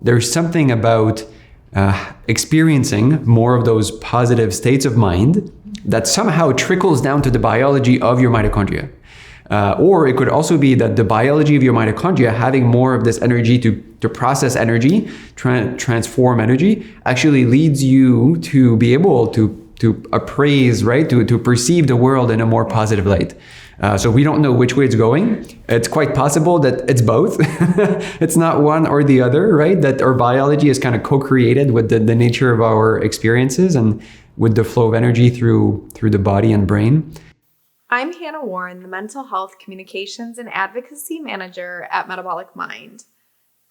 There's something about experiencing more of those positive states of mind that somehow trickles down to the biology of your mitochondria. Or it could also be that the biology of your mitochondria, having more of this energy to process energy, transform energy, actually leads you to be able to appraise, right? To perceive the world in a more positive light. So we don't know which way it's going. It's quite possible that it's both. It's not one or the other, right? That our biology is kind of co-created with the nature of our experiences and with the flow of energy through the body and brain. I'm Hannah Warren, the Mental Health Communications and Advocacy Manager at Metabolic Mind.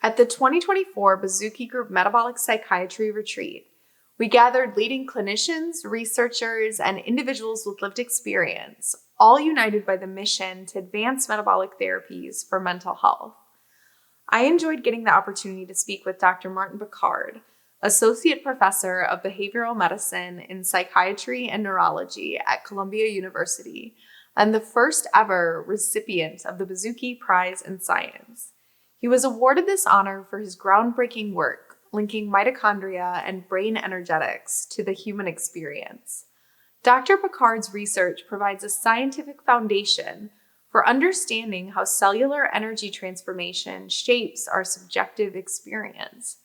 At the 2024 Baszucki Group Metabolic Psychiatry Retreat, we gathered leading clinicians, researchers, and individuals with lived experience, all united by the mission to advance metabolic therapies for mental health. I enjoyed getting the opportunity to speak with Dr. Martin Picard, Associate Professor of Behavioral Medicine in Psychiatry and Neurology at Columbia University, and the first ever recipient of the Baszucki Prize in Science. He was awarded this honor for his groundbreaking work linking mitochondria and brain energetics to the human experience. Dr. Picard's research provides a scientific foundation for understanding how cellular energy transformation shapes our subjective experience.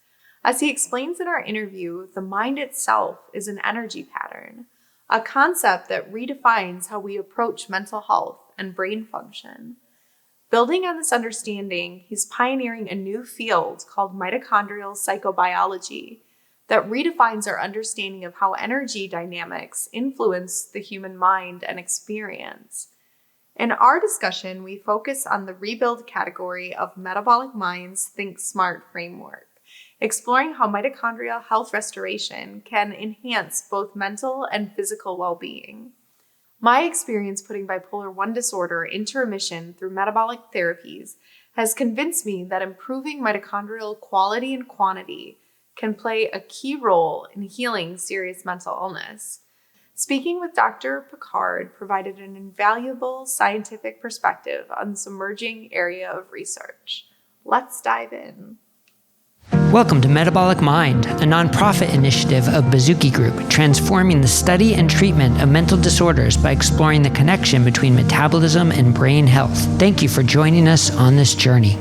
As he explains in our interview, the mind itself is an energy pattern, a concept that redefines how we approach mental health and brain function. Building on this understanding, he's pioneering a new field called mitochondrial psychobiology that redefines our understanding of how energy dynamics influence the human mind and experience. In our discussion, we focus on the rebuild category of Metabolic Mind's THINK+SMART framework, exploring how mitochondrial health restoration can enhance both mental and physical well-being. My experience putting bipolar I disorder into remission through metabolic therapies has convinced me that improving mitochondrial quality and quantity can play a key role in healing serious mental illness. Speaking with Dr. Picard provided an invaluable scientific perspective on this emerging area of research. Let's dive in. Welcome to Metabolic Mind, a nonprofit initiative of Baszucki Group, transforming the study and treatment of mental disorders by exploring the connection between metabolism and brain health. Thank you for joining us on this journey.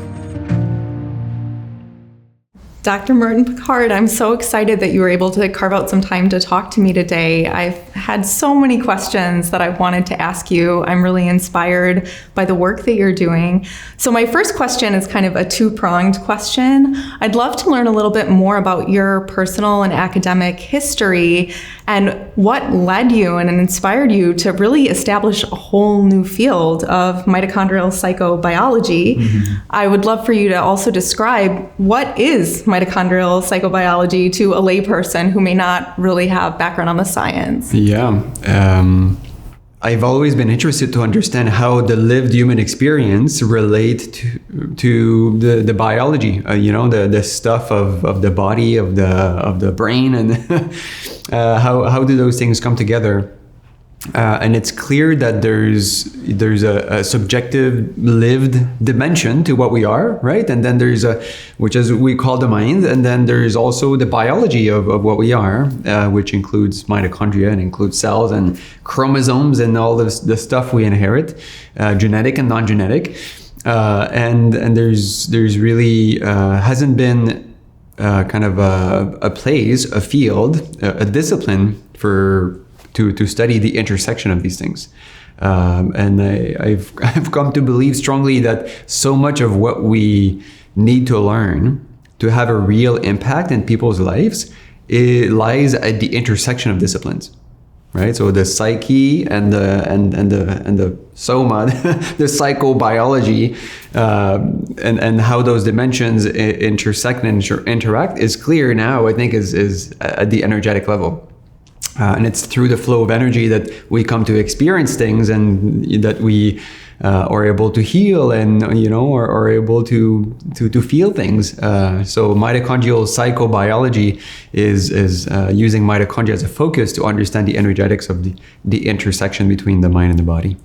Dr. Martin Picard, I'm so excited that you were able to carve out some time to talk to me today. I've had so many questions that I wanted to ask you. I'm really inspired by the work that you're doing. So my first question is kind of a two-pronged question. I'd love to learn a little bit more about your personal and academic history and what led you and inspired you to really establish a whole new field of mitochondrial psychobiology. Mm-hmm. I would love for you to also describe what is mitochondrial psychobiology to a layperson who may not really have background on the science. Yeah. I've always been interested to understand how the lived human experience relate to the biology, the stuff of the body, of the brain, and how do those things come together? And it's clear that there's a subjective lived dimension to what we are, right? And then there's which is we call the mind, and then there's also the biology of what we are, which includes mitochondria and includes cells and chromosomes and all the stuff we inherit, genetic and non-genetic. And there's really hasn't been kind of a place, a field, a discipline to study the intersection of these things. And I've come to believe strongly that so much of what we need to learn to have a real impact in people's lives, it lies at the intersection of disciplines, right? So the psyche and the soma, the psychobiology, and how those dimensions intersect and interact is clear now, I think, is at the energetic level. And it's through the flow of energy that we come to experience things, and that we are able to heal, and are able to feel things. So mitochondrial psychobiology is using mitochondria as a focus to understand the energetics of the intersection between the mind and the body.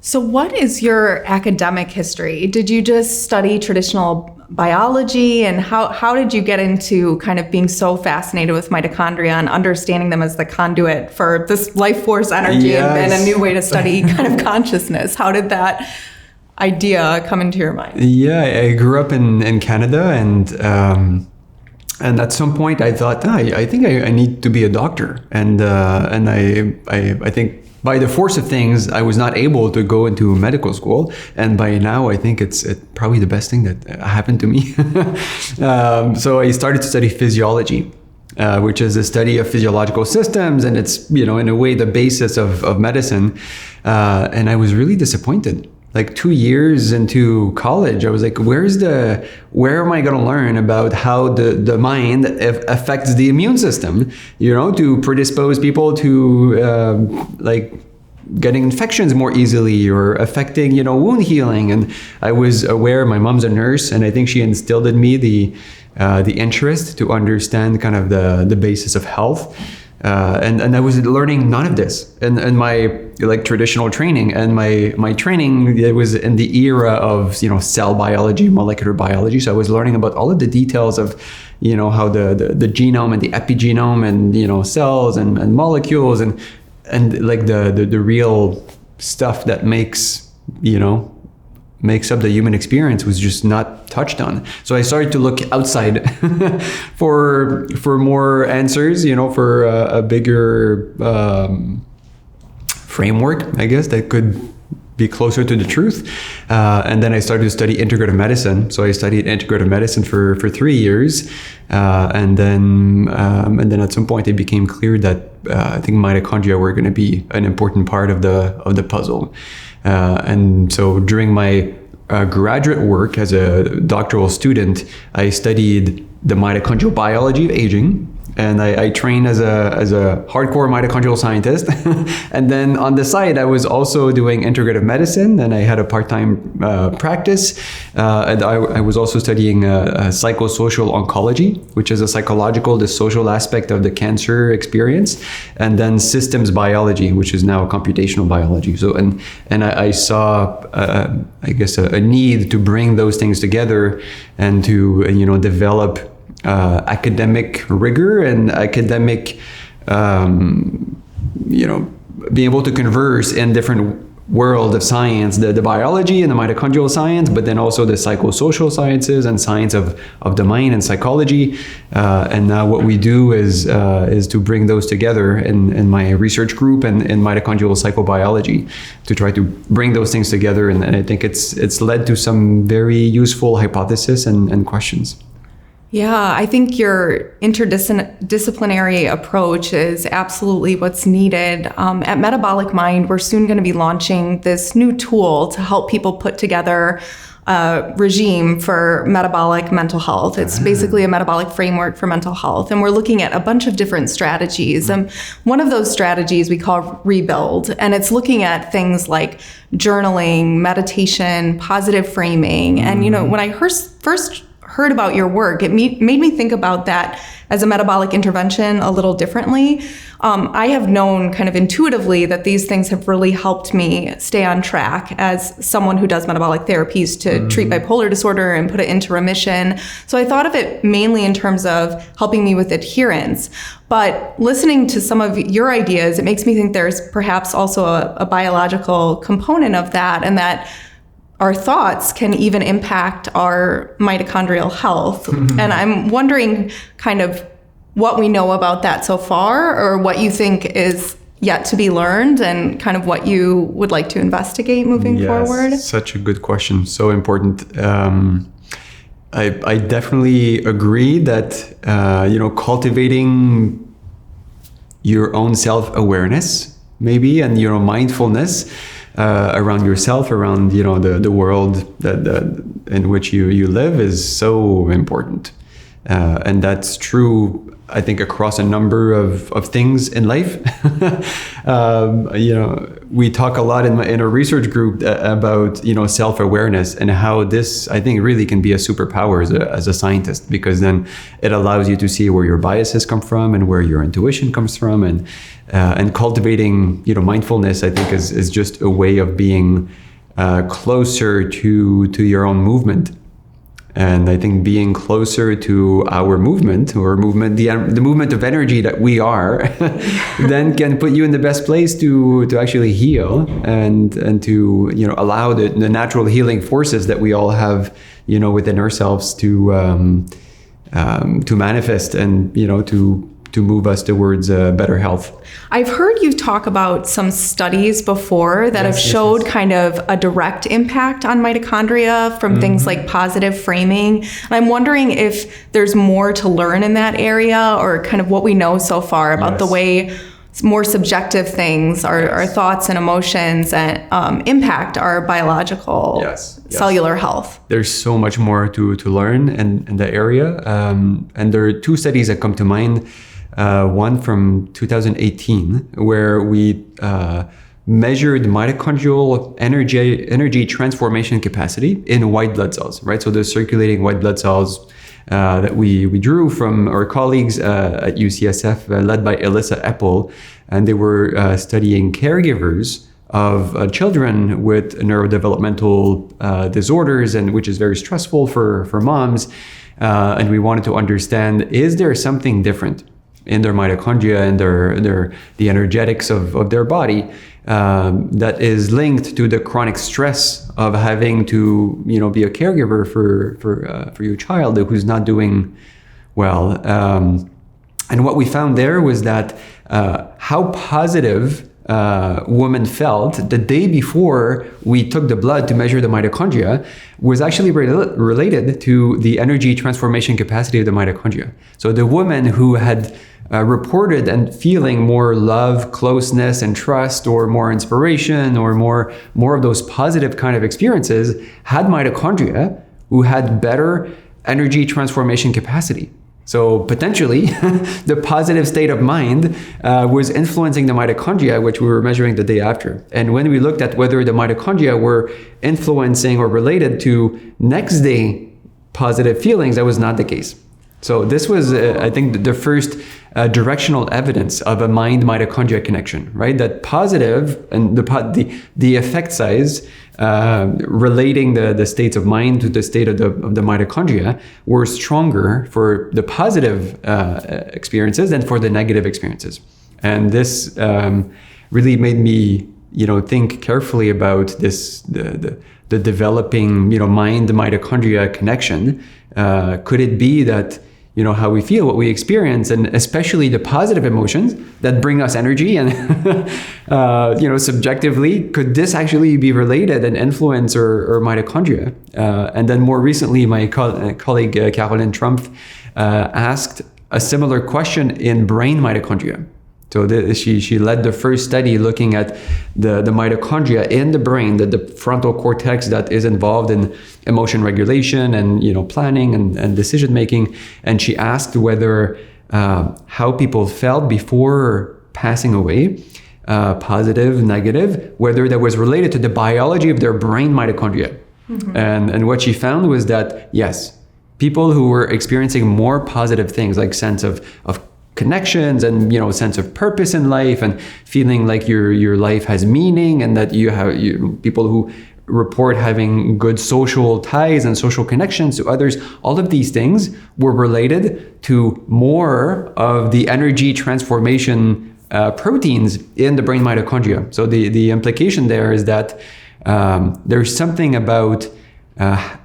So what is your academic history? Did you just study traditional biology, and how did you get into kind of being so fascinated with mitochondria and understanding them as the conduit for this life force energy and a new way to study kind of consciousness? How did that idea come into your mind? Yeah, I grew up in Canada, and at some point I thought, I think I need to be a doctor, and I think by the force of things, I was not able to go into medical school. And by now, I think it's probably the best thing that happened to me. So I started to study physiology, which is the study of physiological systems. And it's, in a way, the basis of medicine. And I was really disappointed. Like 2 years into college, I was like, where am I going to learn about how the mind affects the immune system, to predispose people to getting infections more easily or affecting, wound healing. And I was aware, my mom's a nurse, and I think she instilled in me the interest to understand kind of the basis of health. And I was learning none of this in my traditional training, and my training, it was in the era of cell biology, molecular biology. So I was learning about all of the details of how the genome and the epigenome and cells and molecules and like the real stuff that makes up the human experience was just not touched on. So I started to look outside for more answers, for a bigger framework, I guess, that could be closer to the truth. And then I started to study integrative medicine. So I studied integrative medicine for 3 years. And then at some point it became clear that I think mitochondria were going to be an important part of the puzzle. And so during my graduate work as a doctoral student, I studied the mitochondrial biology of aging. And I trained as a hardcore mitochondrial scientist. And then on the side, I was also doing integrative medicine, and I had a part-time practice. And I was also studying psychosocial oncology, which is the social aspect of the cancer experience, and then systems biology, which is now computational biology. So, and I saw, I guess, a need to bring those things together and to, develop academic rigor and academic, being able to converse in different world of science, the biology and the mitochondrial science, but then also the psychosocial sciences and science of the mind and psychology. And now what we do is to bring those together in my research group and in mitochondrial psychobiology to try to bring those things together. And I think it's led to some very useful hypotheses and questions. Yeah, I think your interdisciplinary approach is absolutely what's needed. At Metabolic Mind, we're soon going to be launching this new tool to help people put together a regime for metabolic mental health. It's basically a metabolic framework for mental health. And we're looking at a bunch of different strategies. One of those strategies we call Rebuild. And it's looking at things like journaling, meditation, positive framing. And, when I first heard about your work, it made me think about that as a metabolic intervention a little differently. I have known kind of intuitively that these things have really helped me stay on track as someone who does metabolic therapies to treat bipolar disorder and put it into remission. So I thought of it mainly in terms of helping me with adherence. But listening to some of your ideas, it makes me think there's perhaps also a biological component of that, and that our thoughts can even impact our mitochondrial health. And I'm wondering kind of what we know about that so far, or what you think is yet to be learned, and kind of what you would like to investigate moving forward. Such a good question. So important. I definitely agree that, cultivating your own self-awareness, maybe, and, mindfulness, around yourself, around the world that in which you live is so important. And that's true, I think, across a number of things in life. We talk a lot in our research group about, self-awareness and how this, I think, really can be a superpower as a scientist, because then it allows you to see where your biases come from and where your intuition comes from. And cultivating, mindfulness, I think, is just a way of being closer to your own movement. And I think being closer to our movement, the movement of energy that we are, then can put you in the best place to actually heal and to allow the natural healing forces that we all have within ourselves to manifest and to move us towards better health. I've heard you talk about some studies before that have showed kind of a direct impact on mitochondria from things like positive framing. And I'm wondering if there's more to learn in that area, or kind of what we know so far about the way more subjective things, our thoughts and emotions, and impact our biological cellular health. There's so much more to learn in the area. And there are two studies that come to mind. One from 2018, where we measured mitochondrial energy transformation capacity in white blood cells, right? So the circulating white blood cells that we drew from our colleagues at UCSF, led by Alyssa Eppel, and they were studying caregivers of children with neurodevelopmental disorders, and which is very stressful for moms. And we wanted to understand, is there something different in their mitochondria and the energetics of their body that is linked to the chronic stress of having to be a caregiver for your child who's not doing well. And what we found there was that how positive woman felt the day before we took the blood to measure the mitochondria was actually related to the energy transformation capacity of the mitochondria. So the woman who had reported and feeling more love, closeness, and trust, or more inspiration, or more of those positive kind of experiences, had mitochondria who had better energy transformation capacity. So potentially, the positive state of mind was influencing the mitochondria, which we were measuring the day after. And when we looked at whether the mitochondria were influencing or related to next day positive feelings, that was not the case. So this was, I think, the first directional evidence of a mind-mitochondria connection, right? That positive and the effect size relating the states of mind to the state of the mitochondria were stronger for the positive experiences than for the negative experiences. And this really made me, think carefully about this the developing, mind-mitochondria connection. Could it be that how we feel, what we experience, and especially the positive emotions that bring us energy, and subjectively, could this actually be related and influence our mitochondria? And then more recently, my colleague Caroline Trump asked a similar question in brain mitochondria. So she led the first study looking at the mitochondria in the brain, the frontal cortex that is involved in emotion regulation and planning and decision making. And she asked whether how people felt before passing away, positive, negative, whether that was related to the biology of their brain mitochondria. Mm-hmm. And what she found was that yes, people who were experiencing more positive things like sense of connections and sense of purpose in life and feeling like your life has meaning, and that people who report having good social ties and social connections to others, all of these things were related to more of the energy transformation proteins in the brain mitochondria. So the implication there is that there's something about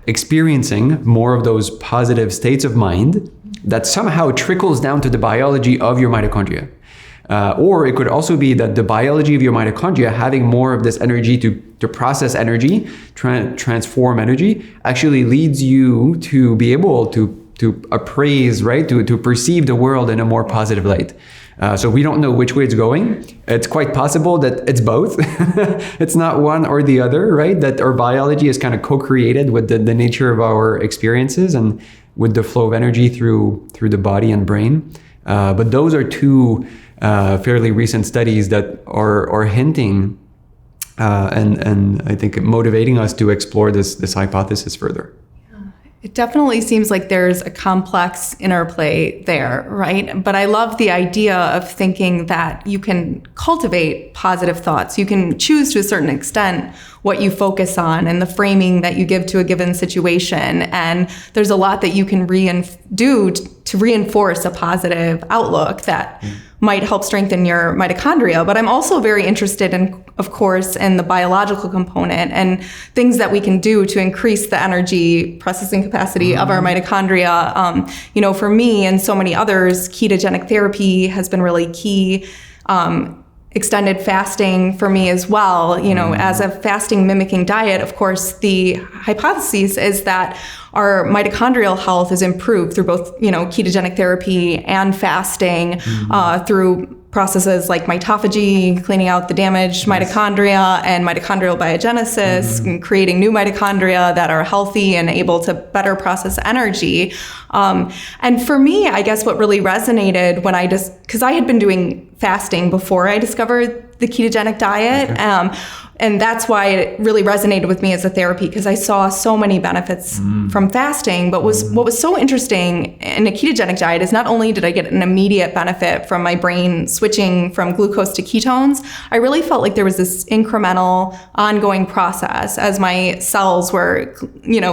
experiencing more of those positive states of mind that somehow trickles down to the biology of your mitochondria. Or it could also be that the biology of your mitochondria having more of this energy to process energy, transform energy, actually leads you to be able to appraise, right? To perceive the world in a more positive light. So we don't know which way it's going. It's quite possible that it's both. It's not one or the other, right? That our biology is kind of co-created with the nature of our experiences, and with the flow of energy through the body and brain. But those are two fairly recent studies that are hinting and I think motivating us to explore this hypothesis further. It definitely seems like there's a complex interplay there, right? But I love the idea of thinking that you can cultivate positive thoughts. You can choose to a certain extent what you focus on and the framing that you give to a given situation. And there's a lot that you can do to reinforce a positive outlook that might help strengthen your mitochondria. But I'm also very interested in, of course, in the biological component and things that we can do to increase the energy processing capacity of our mitochondria. For me and so many others, ketogenic therapy has been really key. Extended fasting for me as well, as a fasting mimicking diet. Of course, the hypothesis is that our mitochondrial health is improved through both, ketogenic therapy and fasting, through processes like mitophagy, cleaning out the damaged mitochondria, and mitochondrial biogenesis, and creating new mitochondria that are healthy and able to better process energy. And for me, I guess what really resonated when because I had been doing fasting before I discovered the ketogenic diet. And that's why it really resonated with me as a therapy, because I saw so many benefits from fasting. But what was so interesting in a ketogenic diet is not only did I get an immediate benefit from my brain switching from glucose to ketones, I really felt like there was this incremental ongoing process as my cells were,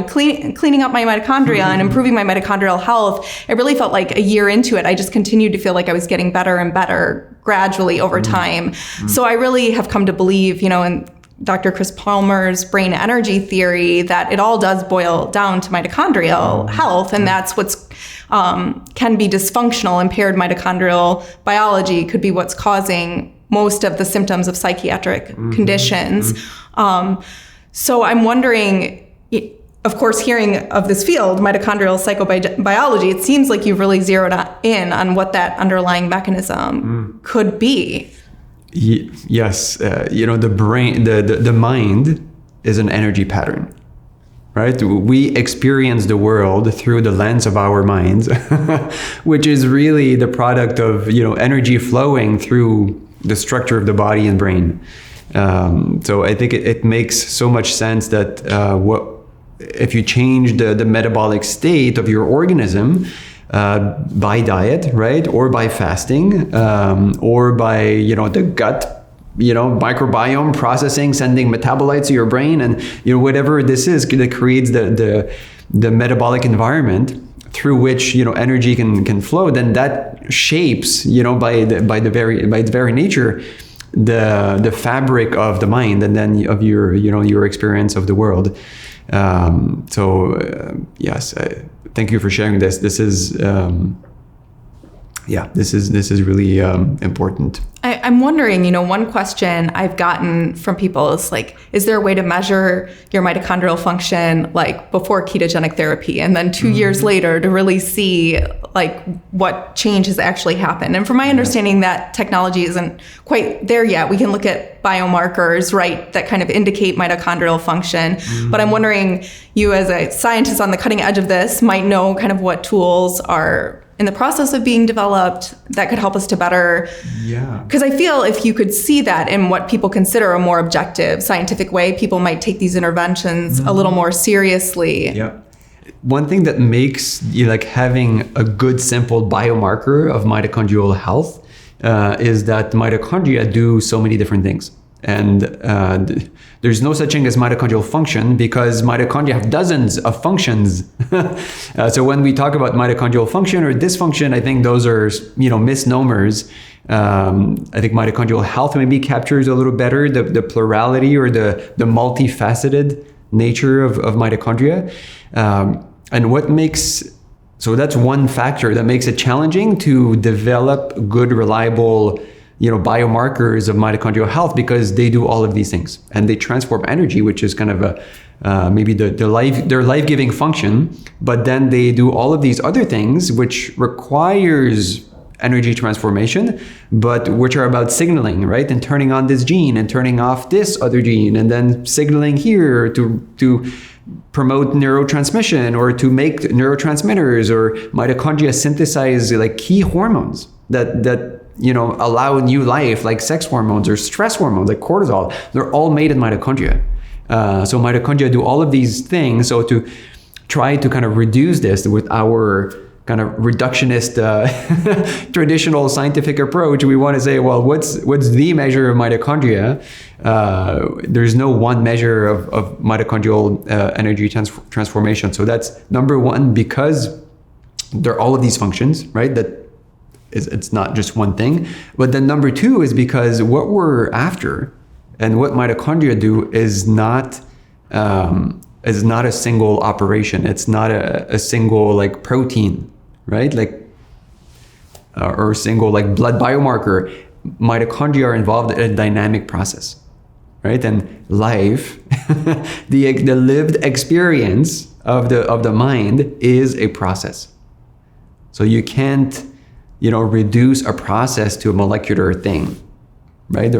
cleaning up my mitochondria and improving my mitochondrial health. It really felt like a year into it, I just continued to feel like I was getting better and better gradually over time. So I really have come to believe, in Dr. Chris Palmer's brain energy theory, that it all does boil down to mitochondrial health, and that's what's can be dysfunctional. Impaired mitochondrial biology could be what's causing most of the symptoms of psychiatric conditions. So I'm wondering, of course, hearing of this field, mitochondrial psychobiology, it seems like you've really zeroed in on what that underlying mechanism could be. Yes, the brain, the mind is an energy pattern, right? We experience the world through the lens of our minds, which is really the product of, energy flowing through the structure of the body and brain. So I think it makes so much sense that if you change the metabolic state of your organism, by diet, right, or by fasting, or by the gut, microbiome processing, sending metabolites to your brain, and whatever this is that creates the metabolic environment through which energy can flow, then that shapes by its very nature the fabric of the mind, and then of your experience of the world. Yes. Thank you for sharing this. This is, this is really important. I'm wondering, one question I've gotten from people is like, is there a way to measure your mitochondrial function like before ketogenic therapy, and then 2 years later to really see like what change has actually happened? And from my understanding, that technology isn't quite there yet. We can look at biomarkers, right, that kind of indicate mitochondrial function. But I'm wondering, you as a scientist on the cutting edge of this might know kind of what tools are in the process of being developed that could help us to better. Because I feel if you could see that in what people consider a more objective scientific way, people might take these interventions a little more seriously. One thing that makes having a good simple biomarker of mitochondrial health is that mitochondria do so many different things. And there's no such thing as mitochondrial function, because mitochondria have dozens of functions. So when we talk about mitochondrial function or dysfunction, I think those are misnomers. I think mitochondrial health maybe captures a little better the plurality or the multifaceted nature of mitochondria. And so that's one factor that makes it challenging to develop good, reliable biomarkers of mitochondrial health, because they do all of these things and they transform energy, which is kind of maybe their life-giving function. But then they do all of these other things, which requires energy transformation, but which are about signaling, right? And turning on this gene and turning off this other gene, and then signaling here to promote neurotransmission or to make neurotransmitters, or mitochondria synthesize like key hormones that allow new life, like sex hormones or stress hormones like cortisol. They're all made in mitochondria. So mitochondria do all of these things. So to try to kind of reduce this with our kind of reductionist traditional scientific approach, we want to say, well, what's the measure of mitochondria? There's no one measure of mitochondrial energy transformation. So that's number one, because there are all of these functions, right? It's not just one thing. But then number two is because what we're after and what mitochondria do is not a single operation. It's not a single like protein, right? Like or a single like blood biomarker. Mitochondria are involved in a dynamic process, right? And life, the lived experience of the mind is a process. So you can't, reduce a process to a molecular thing, right?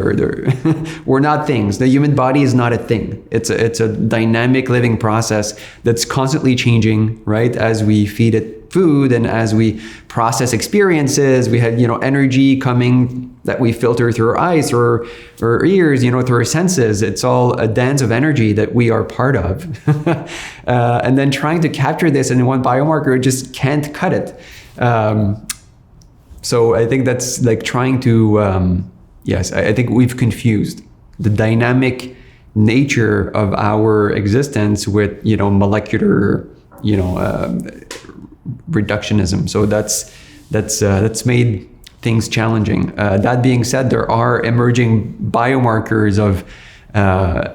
We're not things. The human body is not a thing. It's a dynamic living process that's constantly changing, right? As we feed it food and as we process experiences, we have, energy coming that we filter through our eyes or our ears, through our senses. It's all a dance of energy that we are part of. And then trying to capture this in one biomarker just can't cut it. So I think that's like trying to, yes, I think we've confused the dynamic nature of our existence with, molecular, reductionism. So that's made things challenging. That being said, there are emerging biomarkers of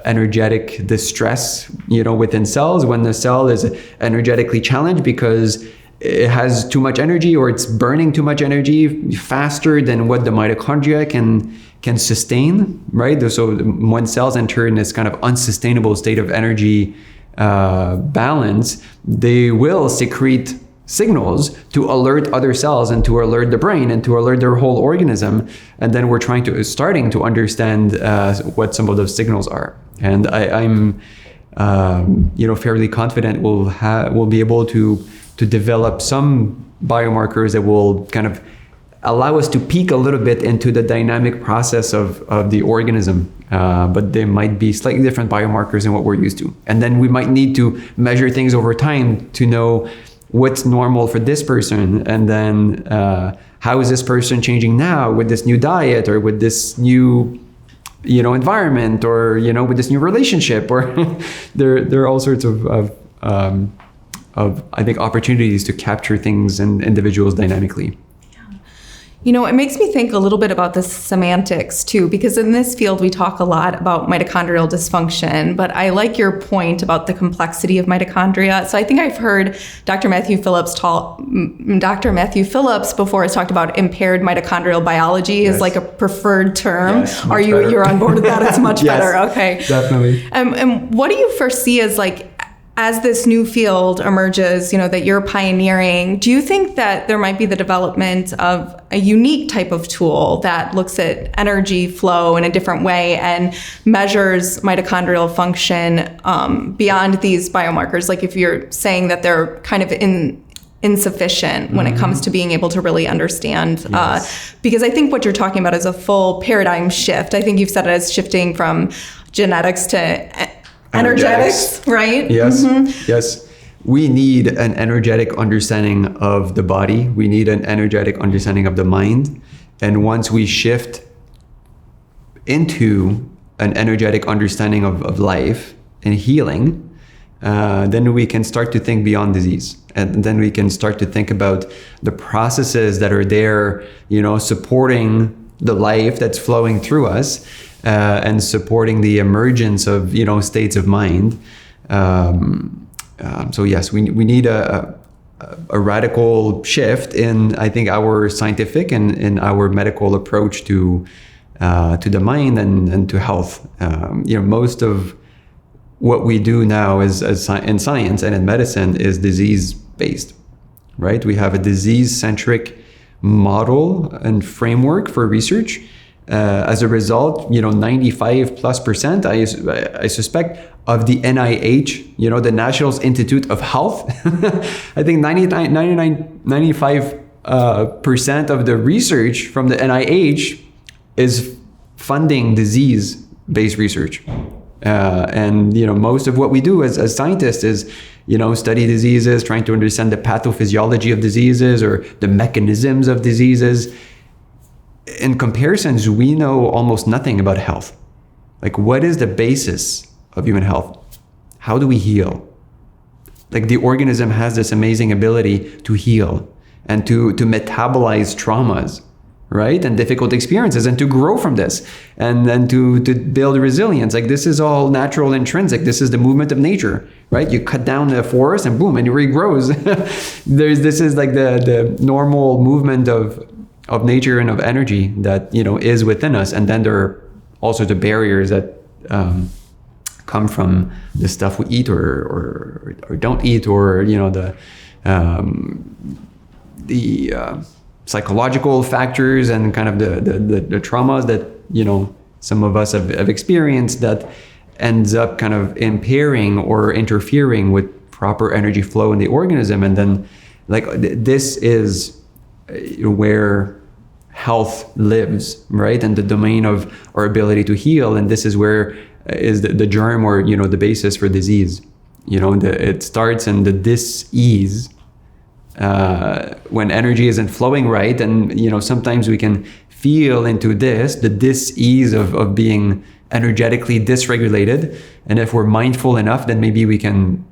energetic distress, within cells when the cell is energetically challenged because it has too much energy or it's burning too much energy faster than what the mitochondria can sustain, right? So when cells enter in this kind of unsustainable state of energy balance, they will secrete signals to alert other cells and to alert the brain and to alert their whole organism. And then we're starting to understand what some of those signals are. And I'm fairly confident we'll be able to develop some biomarkers that will kind of allow us to peek a little bit into the dynamic process of the organism. But they might be slightly different biomarkers than what we're used to. And then we might need to measure things over time to know what's normal for this person. And then how is this person changing now with this new diet or with this new environment or, with this new relationship, or there are all sorts of I think opportunities to capture things and individuals dynamically. It makes me think a little bit about the semantics too, because in this field we talk a lot about mitochondrial dysfunction, but I like your point about the complexity of mitochondria. So I think I've heard Dr. Matthew Phillips before has talked about impaired mitochondrial biology as like a preferred term. Yes, you're on board with that? It's much yes, better. Okay. Definitely. And what do you foresee as this new field emerges, that you're pioneering, do you think that there might be the development of a unique type of tool that looks at energy flow in a different way and measures mitochondrial function beyond these biomarkers? Like if you're saying that they're kind of insufficient when it comes to being able to really understand, yes. Because I think what you're talking about is a full paradigm shift. I think you've said it as shifting from genetics to energetics, right? Yes, Mm-hmm. yes. We need an energetic understanding of the body. We need an energetic understanding of the mind. And once we shift into an energetic understanding of life and healing, then we can start to think beyond disease. And then we can start to think about the processes that are there, supporting the life that's flowing through us. And supporting the emergence of states of mind. So yes, we need a radical shift in, I think, our scientific and in our medical approach to the mind and to health. Most of what we do now is in science and in medicine is disease based, right? We have a disease centric model and framework for research. As a result, 95+%, I suspect, of the NIH, the National Institute of Health, I think 95% of the research from the NIH is funding disease-based research. And most of what we do as scientists is, study diseases, trying to understand the pathophysiology of diseases or the mechanisms of diseases. In comparisons, we know almost nothing about health. Like, what is the basis of human health? How do we heal? Like, the organism has this amazing ability to heal and to metabolize traumas, right? And difficult experiences, and to grow from this, and then to build resilience. Like, this is all natural, intrinsic. This is the movement of nature, right? You cut down the forest and boom, and it regrows. This is like the normal movement of nature and of energy that is within us. And then there are also the barriers that come from the stuff we eat or don't eat, or the psychological factors and kind of the traumas that some of us have experienced that ends up kind of impairing or interfering with proper energy flow in the organism. And then this is where health lives, right? And the domain of our ability to heal. And this is where is the germ, or the basis for disease. It starts in the dis-ease when energy isn't flowing right. And sometimes we can feel into the dis-ease of being energetically dysregulated. And if we're mindful enough, then maybe we can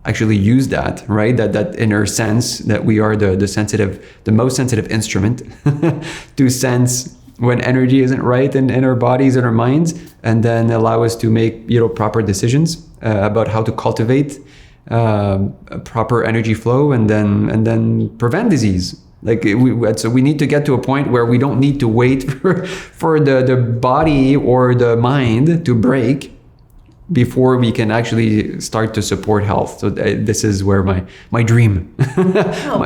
actually use that, right? That inner sense that we are the most sensitive instrument to sense when energy isn't right in our bodies and our minds, and then allow us to make proper decisions about how to cultivate a proper energy flow, and then prevent disease. So we need to get to a point where we don't need to wait for the body or the mind to break before we can actually start to support health. So this is where my dream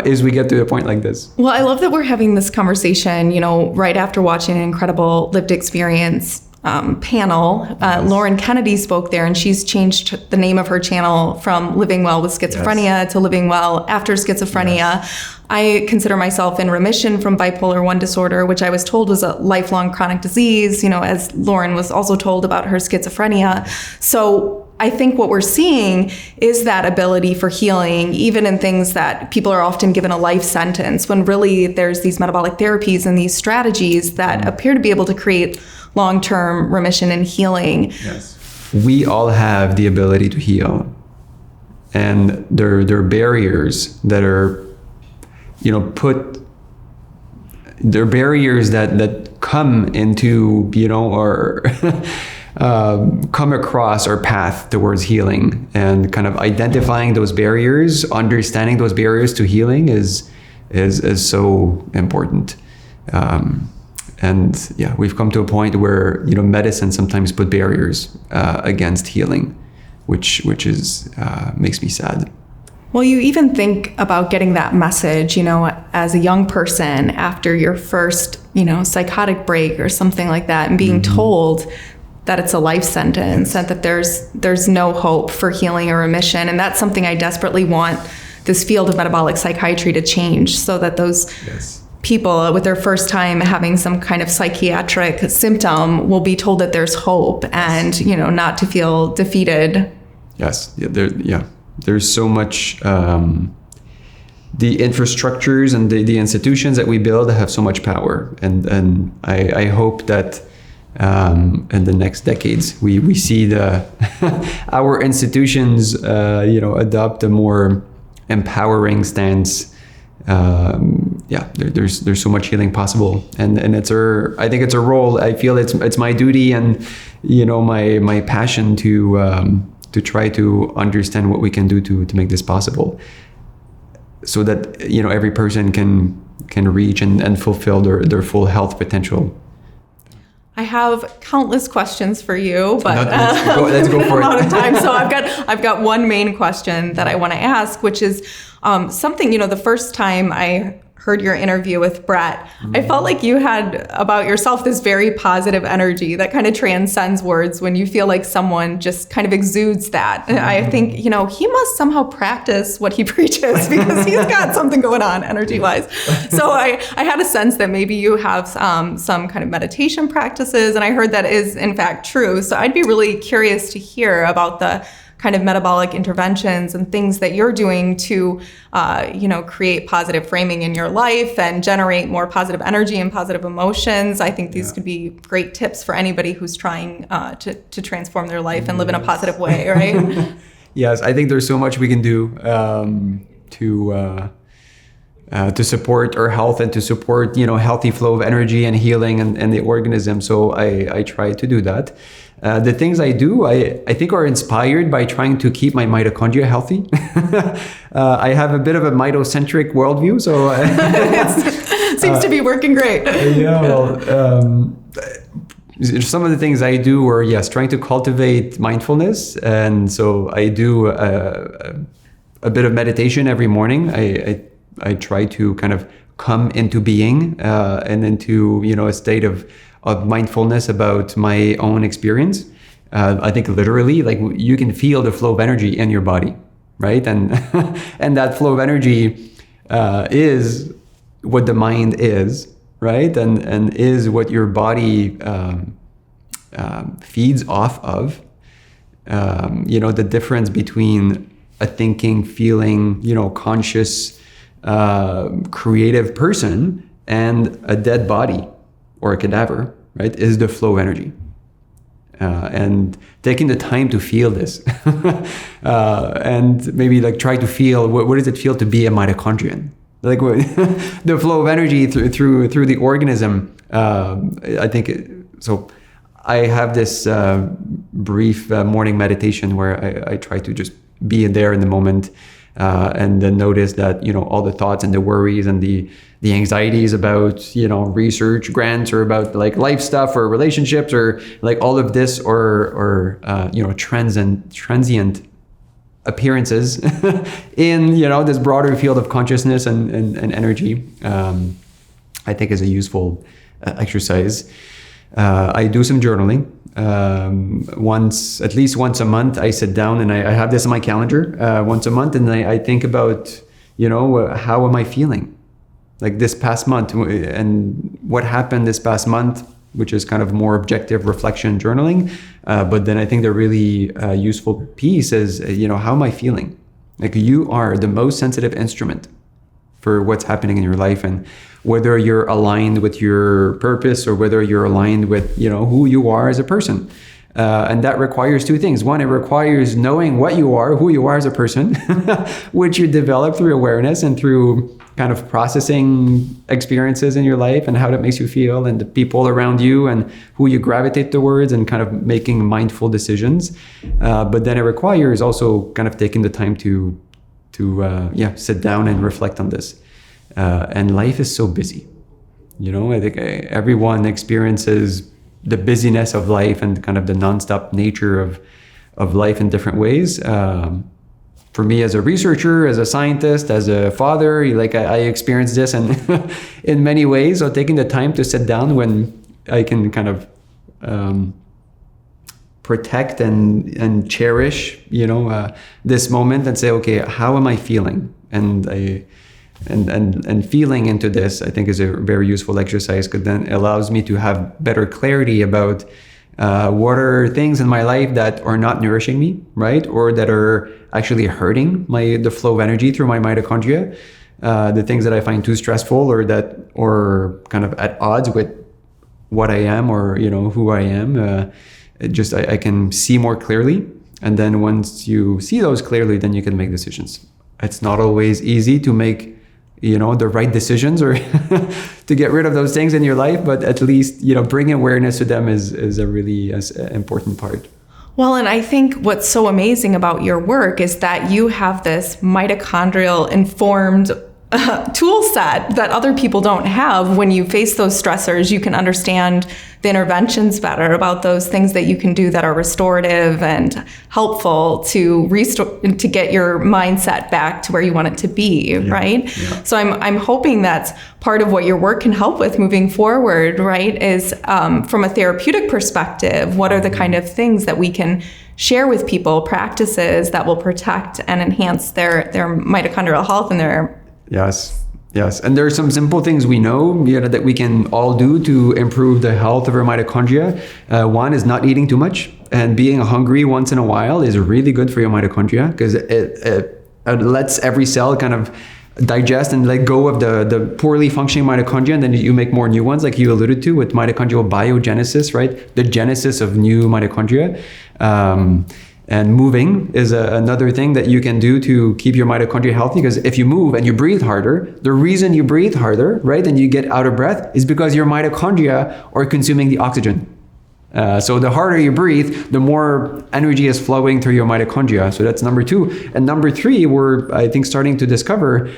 is, we get to a point like this. Well, I love that we're having this conversation, right after watching an incredible lived experience panel. Lauren Kennedy spoke there, and she's changed the name of her channel from Living Well with Schizophrenia to Living Well After Schizophrenia. Yes. I consider myself in remission from bipolar 1 disorder, which I was told was a lifelong chronic disease, as Lauren was also told about her schizophrenia. So I think what we're seeing is that ability for healing, even in things that people are often given a life sentence, when really there's these metabolic therapies and these strategies that appear to be able to create long-term remission and healing. Yes. We all have the ability to heal. And there are barriers that are, there are barriers that come into, or come across our path towards healing. And kind of identifying those barriers, understanding those barriers to healing is so important. And yeah, we've come to a point where medicine sometimes put barriers against healing, which is makes me sad. Well, you even think about getting that message, as a young person after your first, psychotic break or something like that, and being told that it's a life sentence, and that there's no hope for healing or remission. And that's something I desperately want this field of metabolic psychiatry to change, so that those people with their first time having some kind of psychiatric symptom will be told that there's hope, and not to feel defeated. Yes, there's so much. The infrastructures and the institutions that we build have so much power, and I hope that in the next decades we see our institutions adopt a more empowering stance. There's so much healing possible, and I think it's a role. I feel it's my duty and my passion to try to understand what we can do to make this possible, so that every person can reach and fulfill their full health potential. I have countless questions for you, but let's go for it. Out of time. So I've got one main question that I want to ask, which is something, the first time I heard your interview with Brett, I felt like you had about yourself this very positive energy that kind of transcends words when you feel like someone just kind of exudes that. And I think, he must somehow practice what he preaches because he's got something going on energy-wise. So I had a sense that maybe you have some kind of meditation practices, and I heard that is in fact true. So I'd be really curious to hear about the kind of metabolic interventions and things that you're doing to, create positive framing in your life and generate more positive energy and positive emotions. I think these could be great tips for anybody who's trying to transform their life and live in a positive way, right? Yes, I think there's so much we can do to support our health and to support, healthy flow of energy and healing and the organism. So I try to do that. The things I do, I think are inspired by trying to keep my mitochondria healthy. I have a bit of a mitocentric worldview, so it seems to be working great. Some of the things I do are, trying to cultivate mindfulness. And so I do a bit of meditation every morning. I try to kind of come into being and into, a state of mindfulness about my own experience. I think literally, like, you can feel the flow of energy in your body, right? And and that flow of energy is what the mind is, right? And is what your body feeds off of. The difference between a thinking, feeling, conscious, creative person and a dead body or a cadaver, right, is the flow energy. And taking the time to feel this and maybe like try to feel what does it feel to be a mitochondrian? Like the flow of energy through the organism. I think so. I have this brief morning meditation where I try to just be there in the moment and then notice that, all the thoughts and the worries and the anxieties about, research grants or about like life stuff or relationships or like all of this or transient appearances in, this broader field of consciousness and energy, I think is a useful exercise. I do some journaling. At least once a month, I sit down and I have this in my calendar once a month, and I think about, how am I feeling? Like this past month and what happened this past month, which is kind of more objective reflection journaling. But then I think the really useful piece is, how am I feeling? Like you are the most sensitive instrument for what's happening in your life, and whether you're aligned with your purpose or whether you're aligned with, who you are as a person. And that requires two things. One, it requires knowing what you are, who you are as a person, which you develop through awareness and through kind of processing experiences in your life and how that makes you feel and the people around you and who you gravitate towards and kind of making mindful decisions. But then it requires also kind of taking the time to sit down and reflect on this. And life is so busy. I think everyone experiences the busyness of life and kind of the nonstop nature of life in different ways. For me as a researcher, as a scientist, as a father, I experience this and in many ways. So taking the time to sit down when I can kind of protect and cherish, this moment and say, okay, how am I feeling? And feeling into this, I think, is a very useful exercise, because then it allows me to have better clarity about what are things in my life that are not nourishing me, right? Or that are actually hurting the flow of energy through my mitochondria. The things that I find too stressful or kind of at odds with what I am or, who I am. I can see more clearly. And then once you see those clearly, then you can make decisions. It's not always easy to make the right decisions or to get rid of those things in your life, but at least, bringing awareness to them is a really important part. Well, and I think what's so amazing about your work is that you have this mitochondrial-informed tool set that other people don't have. When you face those stressors, you can understand the interventions better, about those things that you can do that are restorative and helpful to to get your mindset back to where you want it to be, right? Yeah. So I'm hoping that's part of what your work can help with moving forward, right? Is from a therapeutic perspective, what are the kind of things that we can share with people, practices that will protect and enhance their mitochondrial health and their... Yes. And there are some simple things we know that we can all do to improve the health of our mitochondria. One is not eating too much, and being hungry once in a while is really good for your mitochondria, because it lets every cell kind of digest and let go of the poorly functioning mitochondria, and then you make more new ones, like you alluded to with mitochondrial biogenesis, right? The genesis of new mitochondria. And moving is another thing that you can do to keep your mitochondria healthy, because if you move and you breathe harder, the reason you breathe harder, right, and you get out of breath is because your mitochondria are consuming the oxygen. So the harder you breathe, the more energy is flowing through your mitochondria. So that's number 2. And number 3, we're, I think, starting to discover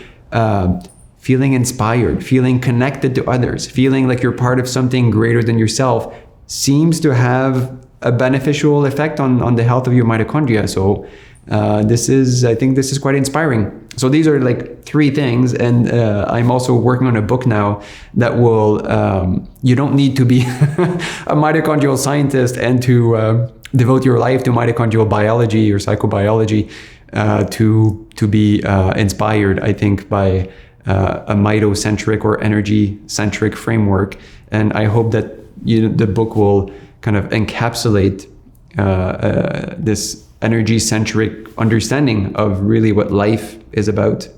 feeling inspired, feeling connected to others, feeling like you're part of something greater than yourself seems to have a beneficial effect on the health of your mitochondria. So I think this is quite inspiring. So these are like 3 things. And I'm also working on a book now that will, you don't need to be a mitochondrial scientist and to devote your life to mitochondrial biology or psychobiology to be inspired, I think, by a mitocentric or energy-centric framework. And I hope that the book will kind of encapsulate this energy-centric understanding of really what life is about,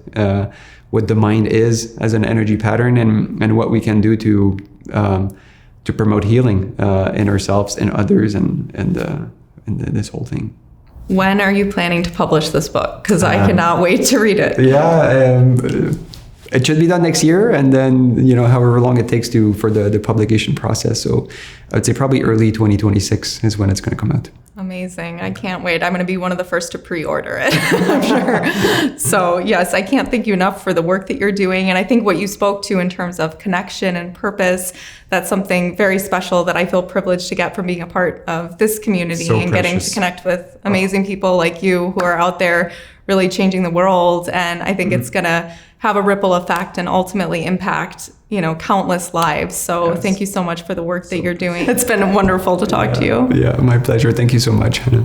what the mind is as an energy pattern, and what we can do to promote healing in ourselves and others, and this whole thing. When are you planning to publish this book? Because I cannot wait to read it. It should be done next year, and then however long it takes for the publication process. So I'd say probably early 2026 is when it's going to come out. Amazing. I can't wait. I'm going to be one of the first to pre-order it, I'm sure. So yes, I can't thank you enough for the work that you're doing. And I think what you spoke to in terms of connection and purpose, that's something very special that I feel privileged to get from being a part of this community and getting to connect with amazing people like you who are out there really changing the world. And I think it's going to have a ripple effect and ultimately impact, countless lives. So Thank you so much for the work that you're doing. It's been wonderful to talk to you. Yeah, my pleasure. Thank you so much, Hannah.